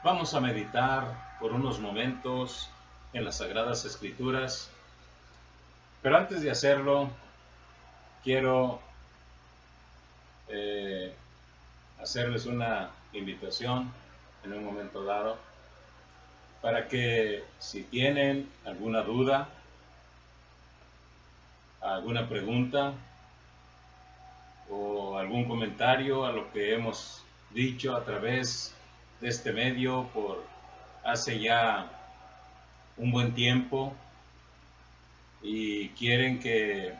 Vamos a meditar por unos momentos en las Sagradas Escrituras, pero antes de hacerlo, quiero eh, hacerles una invitación en un momento dado para que si tienen alguna duda, alguna pregunta o algún comentario a lo que hemos dicho a través de este medio por hace ya un buen tiempo y quieren que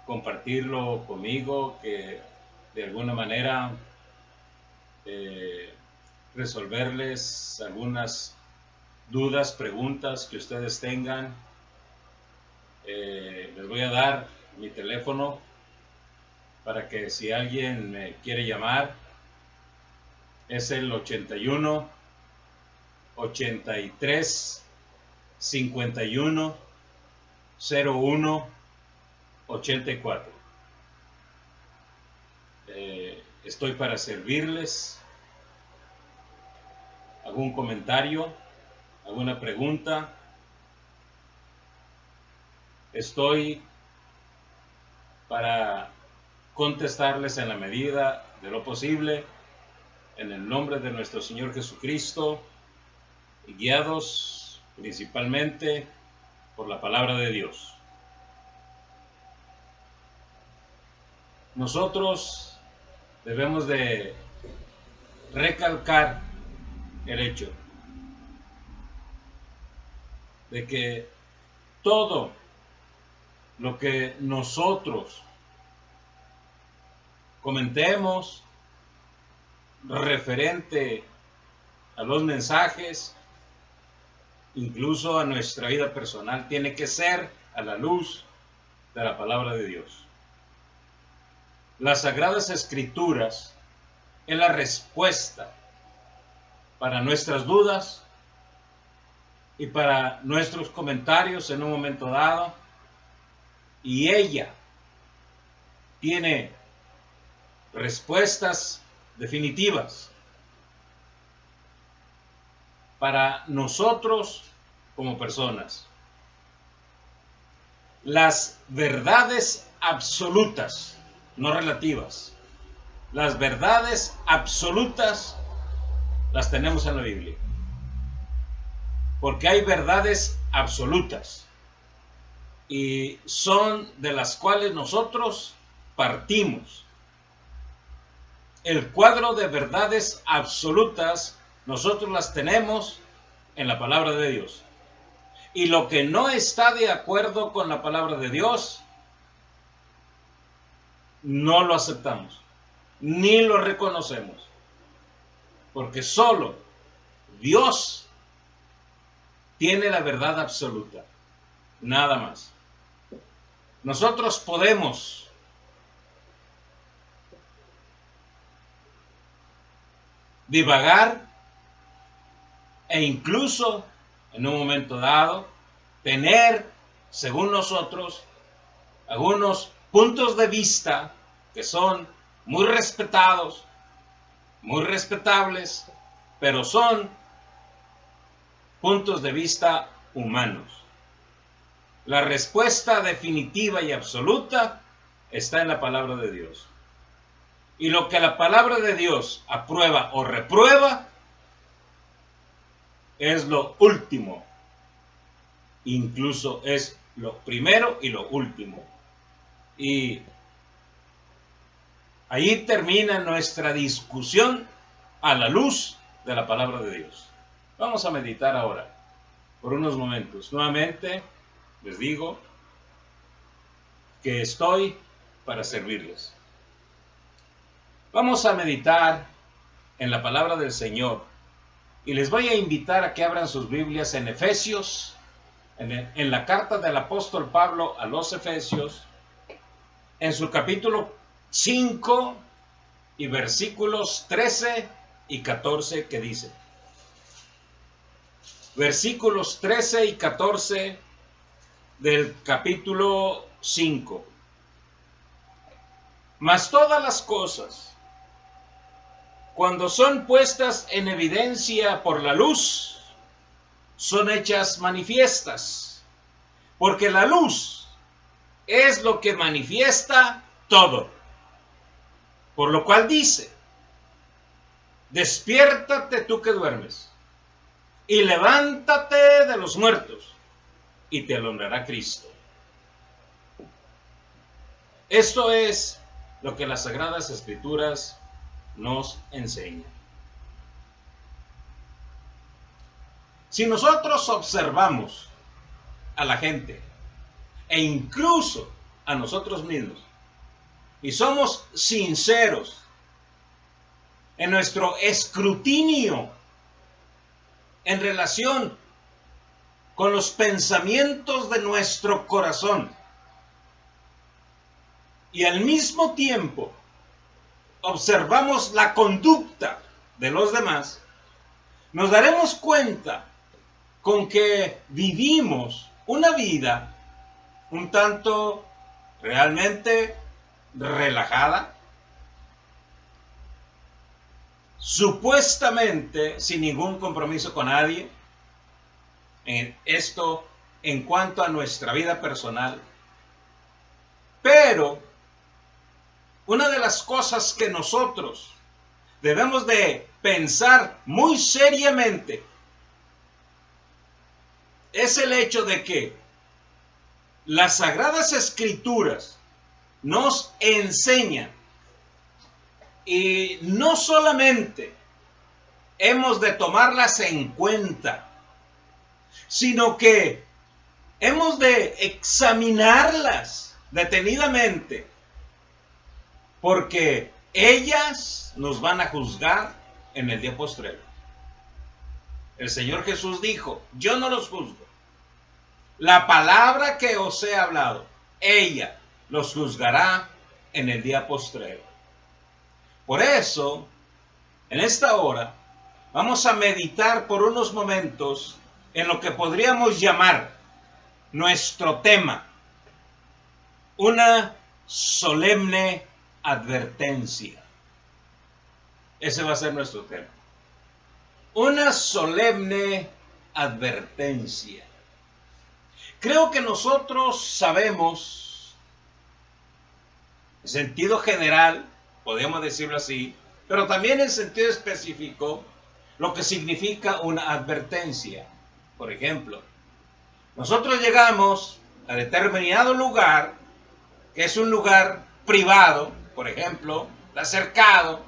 compartirlo conmigo, que de alguna manera eh, resolverles algunas dudas, preguntas que ustedes tengan. Les voy a dar mi teléfono para que si alguien me quiere llamar, es el 81 83 51 01 84. Estoy para servirles. ¿Algún comentario? ¿Alguna pregunta? Estoy para contestarles en la medida de lo posible, en el nombre de nuestro Señor Jesucristo, y guiados principalmente por la palabra de Dios. Nosotros debemos de recalcar el hecho de que todo lo que nosotros comentemos referente a los mensajes, incluso a nuestra vida personal, tiene que ser a la luz de la palabra de Dios. Las Sagradas Escrituras es la respuesta para nuestras dudas y para nuestros comentarios en un momento dado, y ella tiene respuestas definitivas para nosotros como personas. Las verdades absolutas, no relativas, las verdades absolutas las tenemos en la Biblia, porque hay verdades absolutas y son de las cuales nosotros partimos. El cuadro de verdades absolutas nosotros las tenemos en la palabra de Dios, y lo que no está de acuerdo con la palabra de Dios no lo aceptamos ni lo reconocemos, porque solo Dios tiene la verdad absoluta, nada más. Nosotros podemos divagar e incluso en un momento dado tener, según nosotros, algunos puntos de vista que son muy respetados, muy respetables, pero son puntos de vista humanos. La respuesta definitiva y absoluta está en la palabra de Dios. Y lo que la palabra de Dios aprueba o reprueba es lo último. Incluso es lo primero y lo último. Y ahí termina nuestra discusión a la luz de la palabra de Dios. Vamos a meditar ahora por unos momentos. Nuevamente les digo que estoy para servirles. Vamos a meditar en la palabra del Señor y les voy a invitar a que abran sus Biblias en Efesios, en la carta del apóstol Pablo a los Efesios, en su capítulo 5 y versículos 13 y 14, que dice: versículos 13 y 14 del capítulo 5. Mas todas las cosas cuando son puestas en evidencia por la luz, son hechas manifiestas, porque la luz es lo que manifiesta todo. Por lo cual dice, despiértate tú que duermes, y levántate de los muertos, y te alumbrará Cristo. Esto es lo que las Sagradas Escrituras nos enseñan. Si nosotros observamos a la gente, e incluso a nosotros mismos, y somos sinceros en nuestro escrutinio en relación con los pensamientos de nuestro corazón, y al mismo tiempo observamos la conducta de los demás, nos daremos cuenta con que vivimos una vida un tanto realmente relajada, supuestamente sin ningún compromiso con nadie. Esto en cuanto a nuestra vida personal. Pero una de las cosas que nosotros debemos de pensar muy seriamente es el hecho de que las Sagradas Escrituras nos enseñan, y no solamente hemos de tomarlas en cuenta, sino que hemos de examinarlas detenidamente, porque ellas nos van a juzgar en el día postrero. El Señor Jesús dijo, yo no los juzgo. La palabra que os he hablado, ella los juzgará en el día postrero. Por eso, en esta hora, vamos a meditar por unos momentos en lo que podríamos llamar nuestro tema, una solemne advertencia. Ese va a ser nuestro tema. Una solemne advertencia. Creo que nosotros sabemos, en sentido general, podemos decirlo así, pero también en sentido específico, lo que significa una advertencia. Por ejemplo, nosotros llegamos a determinado lugar, que es un lugar privado, por ejemplo, está cercado,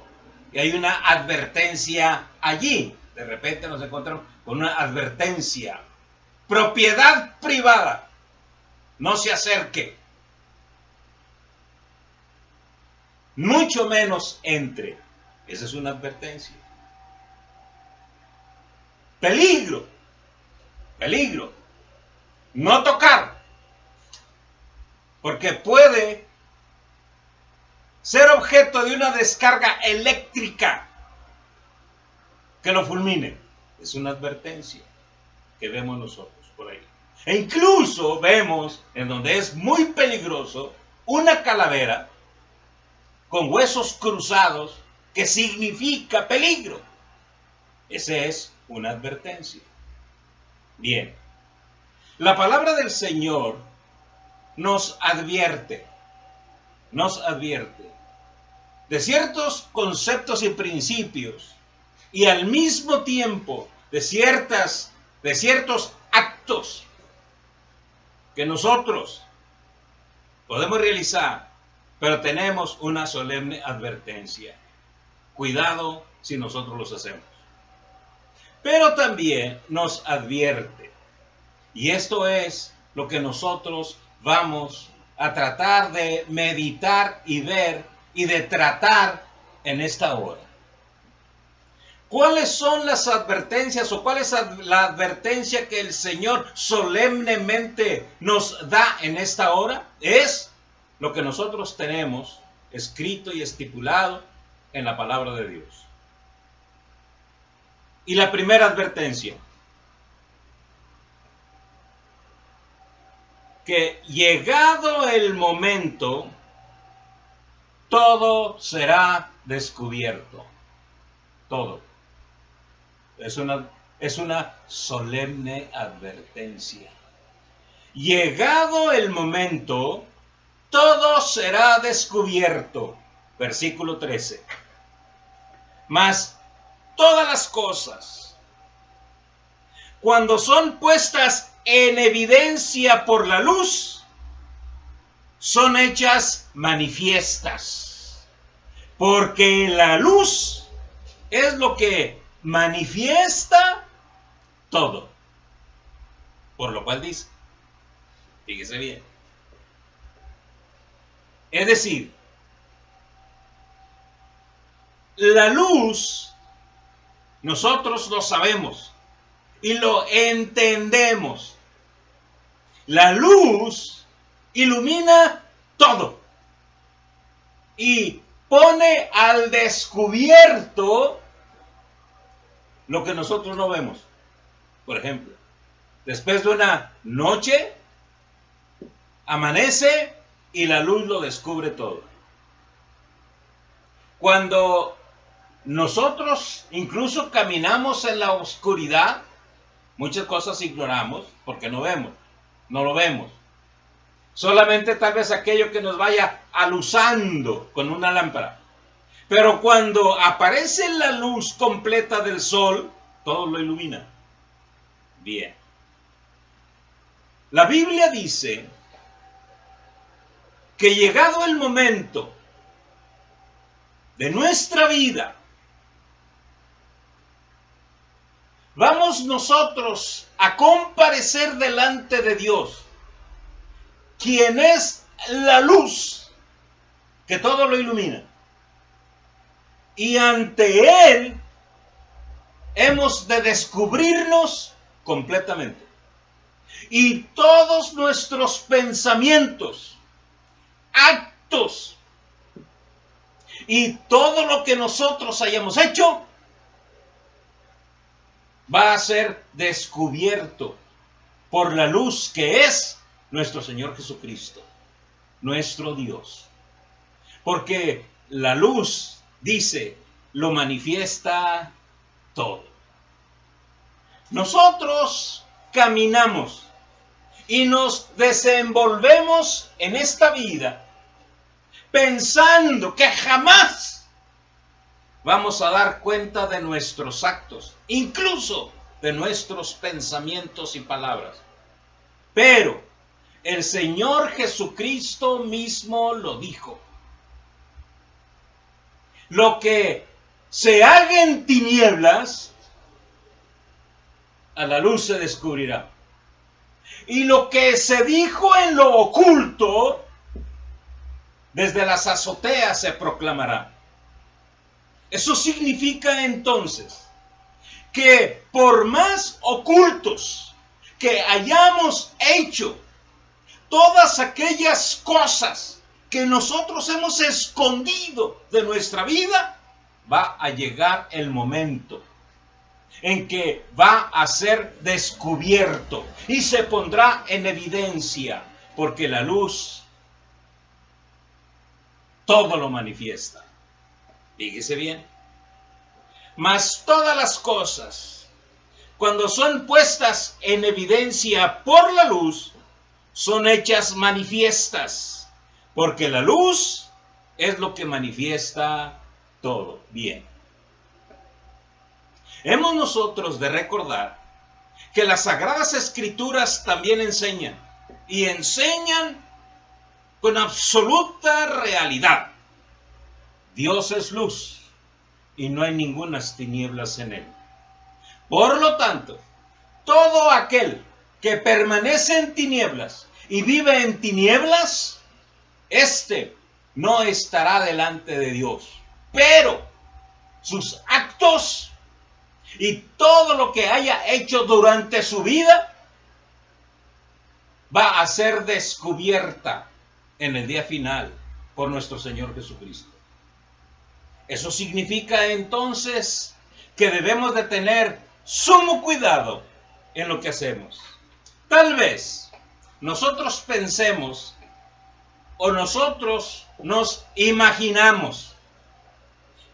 y hay una advertencia allí. De repente nos encontramos con una advertencia. Propiedad privada, no se acerque. Mucho menos entre. Esa es una advertencia. Peligro, peligro. No tocar, porque puede ser objeto de una descarga eléctrica que lo fulmine. Es una advertencia que vemos nosotros por ahí. E incluso vemos, en donde es muy peligroso, una calavera con huesos cruzados que significa peligro. Esa es una advertencia. Bien, la palabra del Señor nos advierte de ciertos conceptos y principios, y al mismo tiempo de ciertos actos que nosotros podemos realizar, pero tenemos una solemne advertencia. Cuidado si nosotros los hacemos. Pero también nos advierte, y esto es lo que nosotros vamos a tratar de meditar y ver y de tratar en esta hora. ¿Cuáles son las advertencias o cuál es la advertencia que el Señor solemnemente nos da en esta hora? Es lo que nosotros tenemos escrito y estipulado en la palabra de Dios. Y la primera advertencia, que llegado el momento, todo será descubierto. todo. Es una solemne advertencia. Llegado el momento, todo será descubierto. Versículo 13. Mas todas las cosas, cuando son puestas en evidencia por la luz, son hechas manifiestas. Porque la luz es lo que manifiesta todo. Por lo cual dice, fíjese bien. Es decir, la luz, nosotros lo sabemos y lo entendemos. La luz ilumina todo y pone al descubierto lo que nosotros no vemos. Por ejemplo, después de una noche, amanece y la luz lo descubre todo. Cuando nosotros incluso caminamos en la oscuridad, muchas cosas ignoramos porque no lo vemos. Solamente tal vez aquello que nos vaya aluzando con una lámpara. Pero cuando aparece la luz completa del sol, todo lo ilumina. Bien. La Biblia dice que llegado el momento de nuestra vida, vamos nosotros a comparecer delante de Dios, quien es la luz que todo lo ilumina. Y ante Él hemos de descubrirnos completamente. Y todos nuestros pensamientos, actos y todo lo que nosotros hayamos hecho va a ser descubierto por la luz que es nuestro Señor Jesucristo, nuestro Dios. Porque la luz, dice, lo manifiesta todo. Nosotros caminamos y nos desenvolvemos en esta vida pensando que jamás vamos a dar cuenta de nuestros actos, incluso de nuestros pensamientos y palabras. Pero el Señor Jesucristo mismo lo dijo. Lo que se haga en tinieblas, a la luz se descubrirá. Y lo que se dijo en lo oculto, desde las azoteas se proclamará. Eso significa entonces que por más ocultos que hayamos hecho, todas aquellas cosas que nosotros hemos escondido de nuestra vida, va a llegar el momento en que va a ser descubierto y se pondrá en evidencia, porque la luz todo lo manifiesta. Fíjese bien. Mas todas las cosas, cuando son puestas en evidencia por la luz, son hechas manifiestas, porque la luz es lo que manifiesta todo. Bien. Hemos nosotros de recordar que las Sagradas Escrituras también enseñan, y enseñan con absoluta realidad. Dios es luz y no hay ningunas tinieblas en él. Por lo tanto, todo aquel que permanece en tinieblas y vive en tinieblas, éste no estará delante de Dios. Pero sus actos y todo lo que haya hecho durante su vida va a ser descubierta en el día final por nuestro Señor Jesucristo. Eso significa entonces que debemos de tener sumo cuidado en lo que hacemos. Tal vez nosotros pensemos o nosotros nos imaginamos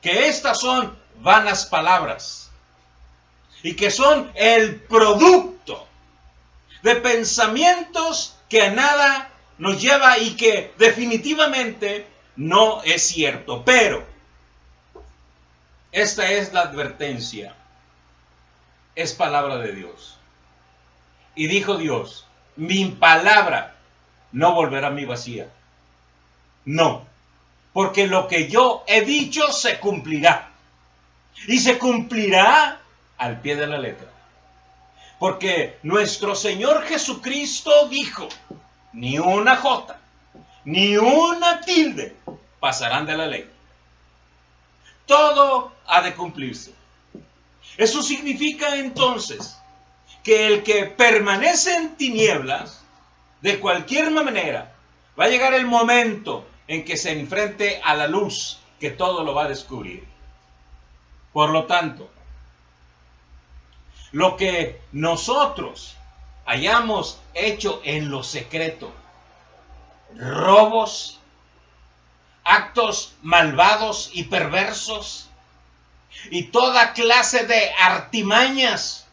que estas son vanas palabras y que son el producto de pensamientos que a nada nos lleva y que definitivamente no es cierto. Pero esta es la advertencia, es palabra de Dios. Y dijo Dios, mi palabra no volverá a mí vacía. No, porque lo que yo he dicho se cumplirá. Y se cumplirá al pie de la letra. Porque nuestro Señor Jesucristo dijo, ni una jota, ni una tilde pasarán de la ley. Todo ha de cumplirse. Eso significa entonces que el que permanece en tinieblas, de cualquier manera, va a llegar el momento en que se enfrente a la luz, que todo lo va a descubrir. Por lo tanto, lo que nosotros hayamos hecho en lo secreto, robos, actos malvados y perversos, y toda clase de artimañas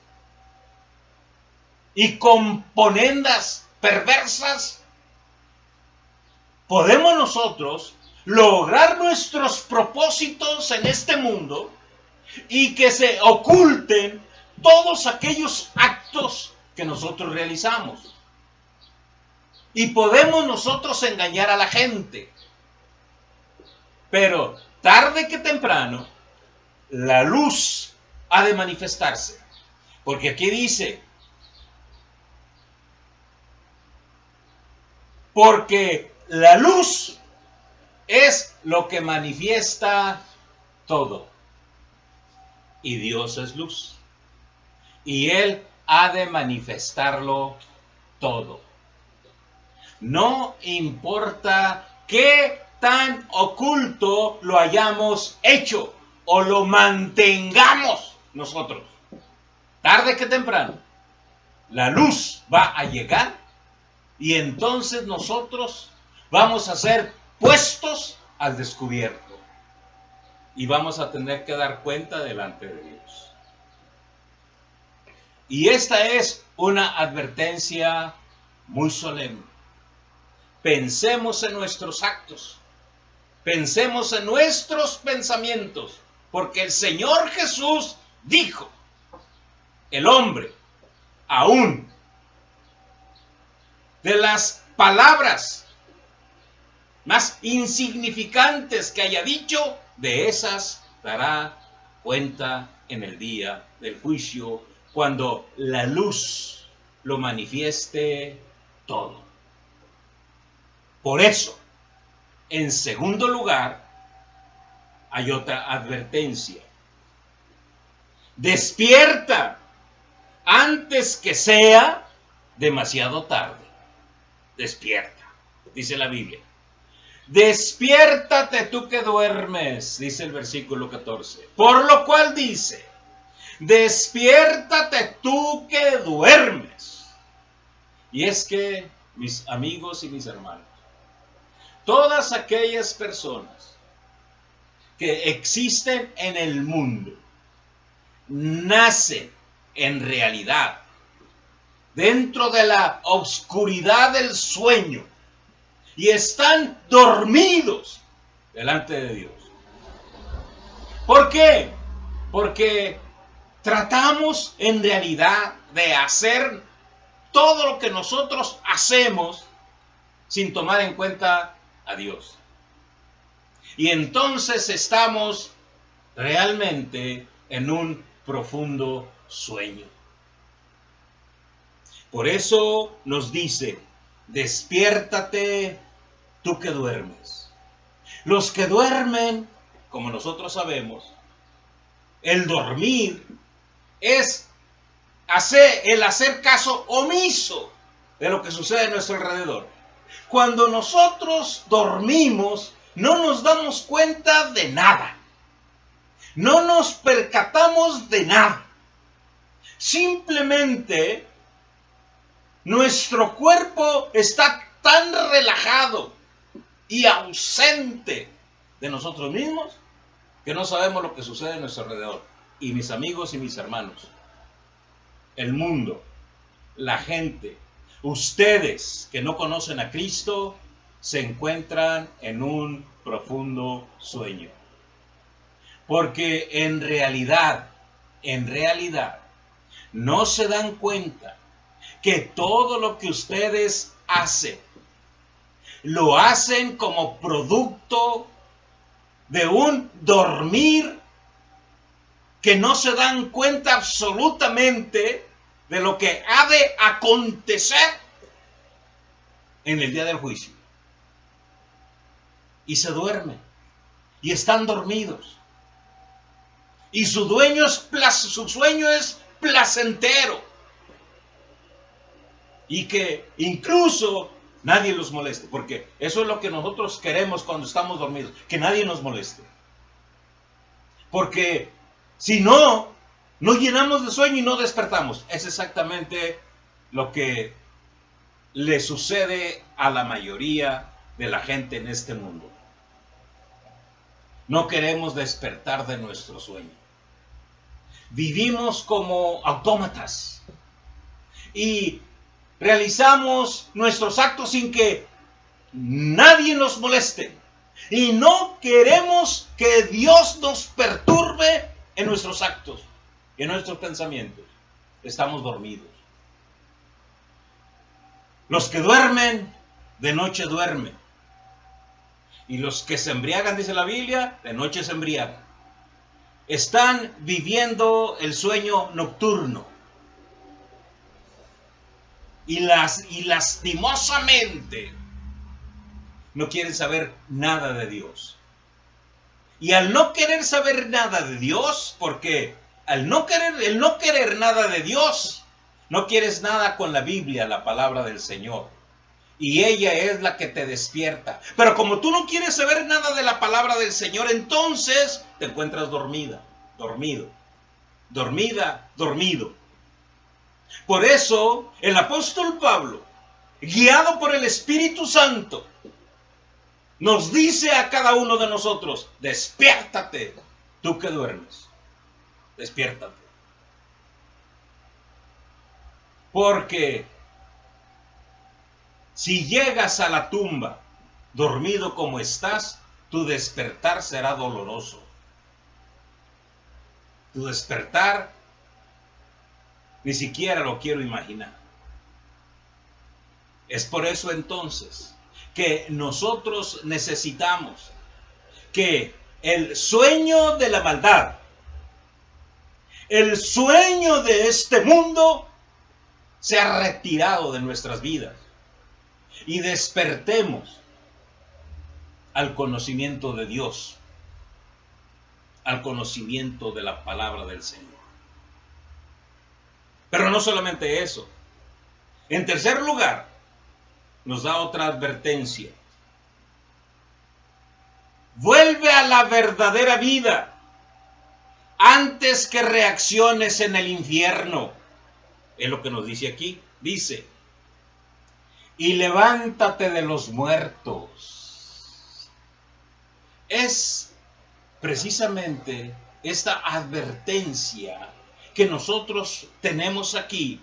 y componendas perversas, podemos nosotros lograr nuestros propósitos en este mundo y que se oculten todos aquellos actos que nosotros realizamos. Y podemos nosotros engañar a la gente. Pero tarde que temprano, la luz ha de manifestarse. Porque aquí dice, porque la luz es lo que manifiesta todo. Y Dios es luz. Y Él ha de manifestarlo todo. No importa qué tan oculto lo hayamos hecho o lo mantengamos nosotros. Tarde que temprano, la luz va a llegar y entonces nosotros vamos a ser puestos al descubierto y vamos a tener que dar cuenta delante de Dios. Y esta es una advertencia muy solemne. Pensemos en nuestros actos, pensemos en nuestros pensamientos, porque el Señor Jesús dijo, el hombre, aún de las palabras más insignificantes que haya dicho, de esas dará cuenta en el día del juicio, cuando la luz lo manifieste todo. Por eso, en segundo lugar, hay otra advertencia. Despierta antes que sea demasiado tarde. Despierta, dice la Biblia. Despiértate tú que duermes, dice el versículo 14. Por lo cual dice, despiértate tú que duermes. Y es que, mis amigos y mis hermanos, todas aquellas personas que existen en el mundo nacen en realidad dentro de la oscuridad del sueño y están dormidos delante de Dios. ¿Por qué? Porque tratamos en realidad de hacer todo lo que nosotros hacemos sin tomar en cuenta a Dios. Y entonces estamos realmente en un profundo sueño. Por eso nos dice, despiértate tú que duermes. Los que duermen, como nosotros sabemos, el dormir es el hacer caso omiso de lo que sucede a nuestro alrededor. Cuando nosotros dormimos, no nos damos cuenta de nada. No nos percatamos de nada. Simplemente nuestro cuerpo está tan relajado y ausente de nosotros mismos que no sabemos lo que sucede a nuestro alrededor. Y mis amigos y mis hermanos, el mundo, la gente, ustedes que no conocen a Cristo, se encuentran en un profundo sueño. Porque en realidad, no se dan cuenta que todo lo que ustedes hacen, lo hacen como producto de un dormir que no se dan cuenta absolutamente de lo que ha de acontecer en el día del juicio. Y se duermen, y están dormidos. Y su sueño es placentero. Y que incluso nadie los moleste, porque eso es lo que nosotros queremos cuando estamos dormidos, que nadie nos moleste. Porque si no, nos llenamos de sueño y no despertamos. Es exactamente lo que le sucede a la mayoría de la gente en este mundo. No queremos despertar de nuestro sueño. Vivimos como autómatas y realizamos nuestros actos sin que nadie nos moleste. Y no queremos que Dios nos perturbe en nuestros actos, en nuestros pensamientos. Estamos dormidos. Los que duermen, de noche duermen. Y los que se embriagan, dice la Biblia, de noche se embriagan. Están viviendo el sueño nocturno. Y lastimosamente no quieren saber nada de Dios. Y al no querer saber nada de Dios, porque el no querer nada de Dios, no quieres nada con la Biblia, la palabra del Señor. Y ella es la que te despierta. Pero como tú no quieres saber nada de la palabra del Señor, entonces te encuentras dormido. Por eso el apóstol Pablo, guiado por el Espíritu Santo, nos dice a cada uno de nosotros: despiértate, tú que duermes, despiértate. Porque si llegas a la tumba dormido como estás, tu despertar será doloroso. Tu despertar ni siquiera lo quiero imaginar. Es por eso entonces que nosotros necesitamos que el sueño de la maldad, el sueño de este mundo, sea retirado de nuestras vidas y despertemos al conocimiento de Dios, al conocimiento de la palabra del Señor. Pero no solamente eso. En tercer lugar, nos da otra advertencia. Vuelve a la verdadera vida antes que reacciones en el infierno. Es lo que nos dice aquí. Dice: y levántate de los muertos. Es precisamente esta advertencia que nosotros tenemos aquí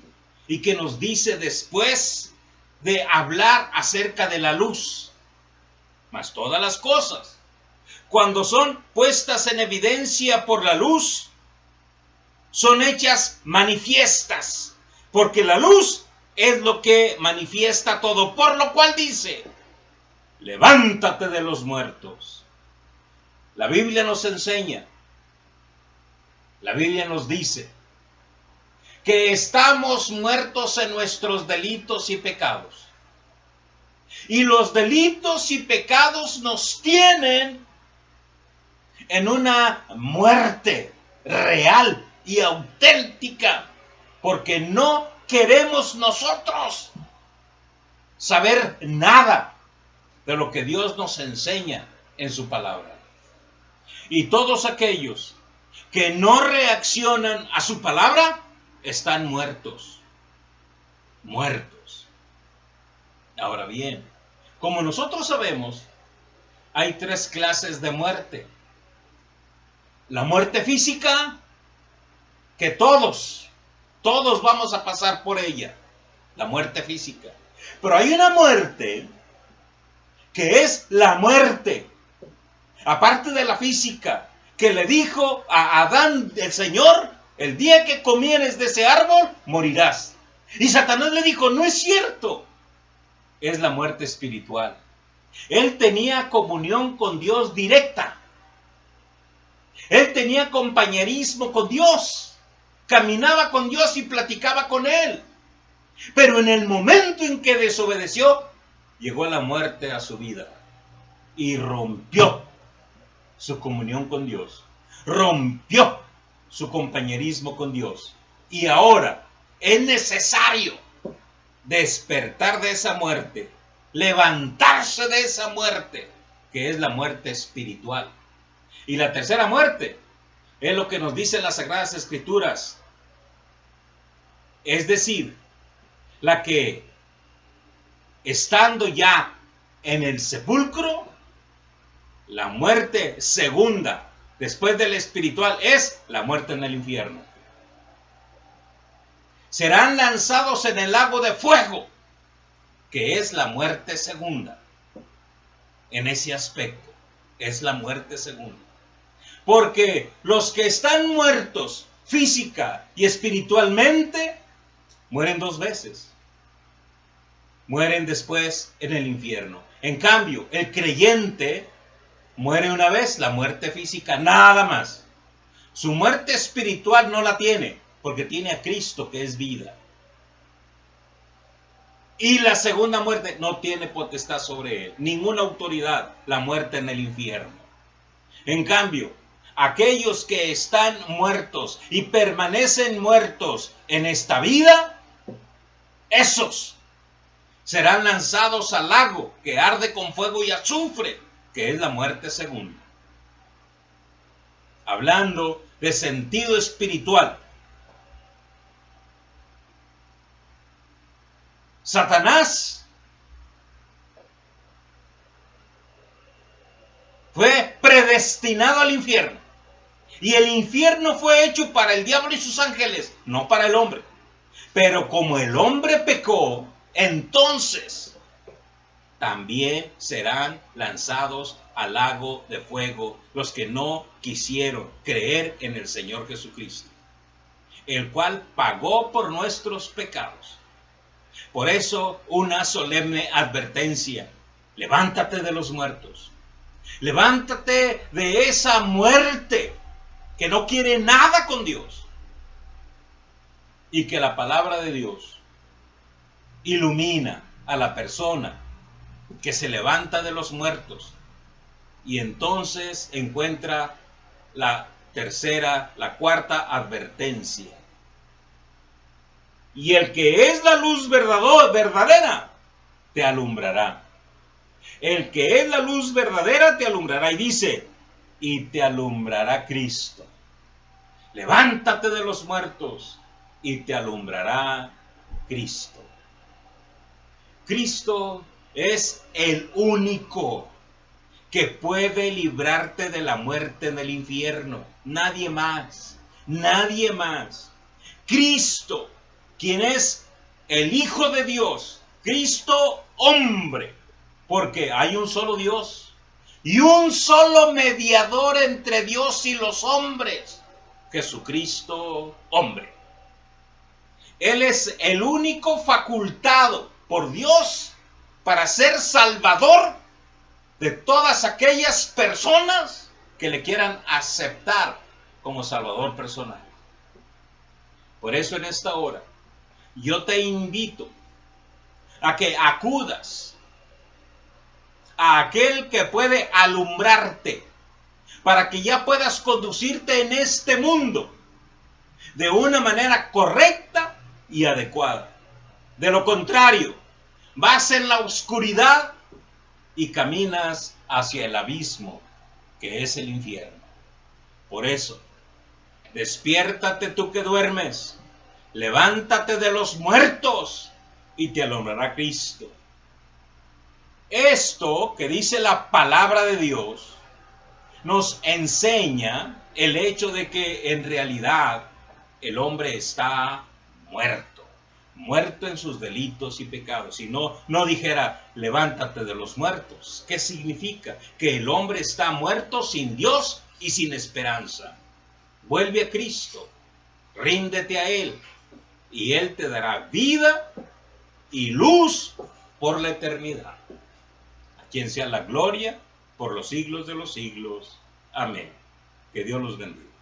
y que nos dice después de hablar acerca de la luz. Mas todas las cosas, cuando son puestas en evidencia por la luz, son hechas manifiestas, porque la luz es lo que manifiesta todo, por lo cual dice: levántate de los muertos. La Biblia nos enseña, la Biblia nos dice que estamos muertos en nuestros delitos y pecados. Y los delitos y pecados nos tienen en una muerte real y auténtica, porque no queremos nosotros saber nada de lo que Dios nos enseña en su palabra. Y todos aquellos que no reaccionan a su palabra están muertos. Ahora bien, como nosotros sabemos, hay 3 clases de muerte. La muerte física, que todos vamos a pasar por ella, la muerte física. Pero hay una muerte que es la muerte, aparte de la física, que le dijo a Adán el Señor: el día que comieres de ese árbol, morirás. Y Satanás le dijo: no es cierto. Es la muerte espiritual. Él tenía comunión con Dios directa. Él tenía compañerismo con Dios. Caminaba con Dios y platicaba con Él. Pero en el momento en que desobedeció, llegó la muerte a su vida. Y rompió su comunión con Dios. Rompió su compañerismo con Dios. Y ahora es necesario despertar de esa muerte, levantarse de esa muerte, que es la muerte espiritual. Y la tercera muerte es lo que nos dicen las Sagradas Escrituras, es decir, la que, estando ya en el sepulcro, la muerte segunda después del espiritual es la muerte en el infierno. Serán lanzados en el lago de fuego, que es la muerte segunda. En ese aspecto es la muerte segunda. Porque los que están muertos física y espiritualmente mueren dos veces. Mueren después en el infierno. En cambio, el creyente muere una vez, la muerte física, nada más. Su muerte espiritual no la tiene, porque tiene a Cristo, que es vida. Y la segunda muerte no tiene potestad sobre él, ninguna autoridad, la muerte en el infierno. En cambio, aquellos que están muertos y permanecen muertos en esta vida, esos serán lanzados al lago que arde con fuego y azufre, que es la muerte segunda. Hablando de sentido espiritual, Satanás fue predestinado al infierno. Y el infierno fue hecho para el diablo y sus ángeles, no para el hombre. Pero como el hombre pecó, entonces también serán lanzados al lago de fuego los que no quisieron creer en el Señor Jesucristo, el cual pagó por nuestros pecados. Por eso, una solemne advertencia: levántate de los muertos. Levántate de esa muerte que no quiere nada con Dios. Y que la palabra de Dios ilumina a la persona que se levanta de los muertos. Y entonces encuentra la tercera, la cuarta advertencia. Y el que es la luz verdadera te alumbrará. El que es la luz verdadera te alumbrará. Y dice: y te alumbrará Cristo. Levántate de los muertos y te alumbrará Cristo. Cristo es el único que puede librarte de la muerte en el infierno. Nadie más. Nadie más. Cristo, quien es el Hijo de Dios. Cristo hombre. Porque hay un solo Dios y un solo mediador entre Dios y los hombres: Jesucristo hombre. Él es el único facultado por Dios para ser salvador de todas aquellas personas que le quieran aceptar como salvador personal. Por eso en esta hora yo te invito a que acudas a aquel que puede alumbrarte para que ya puedas conducirte en este mundo de una manera correcta y adecuada. De lo contrario, vas en la oscuridad y caminas hacia el abismo, que es el infierno. Por eso, despiértate tú que duermes, levántate de los muertos y te alumbrará Cristo. Esto que dice la palabra de Dios nos enseña el hecho de que en realidad el hombre está muerto, muerto en sus delitos y pecados. Si no dijera, levántate de los muertos, ¿qué significa? Que el hombre está muerto sin Dios y sin esperanza. Vuelve a Cristo, ríndete a Él, y Él te dará vida y luz por la eternidad. A quien sea la gloria por los siglos de los siglos. Amén. Que Dios los bendiga.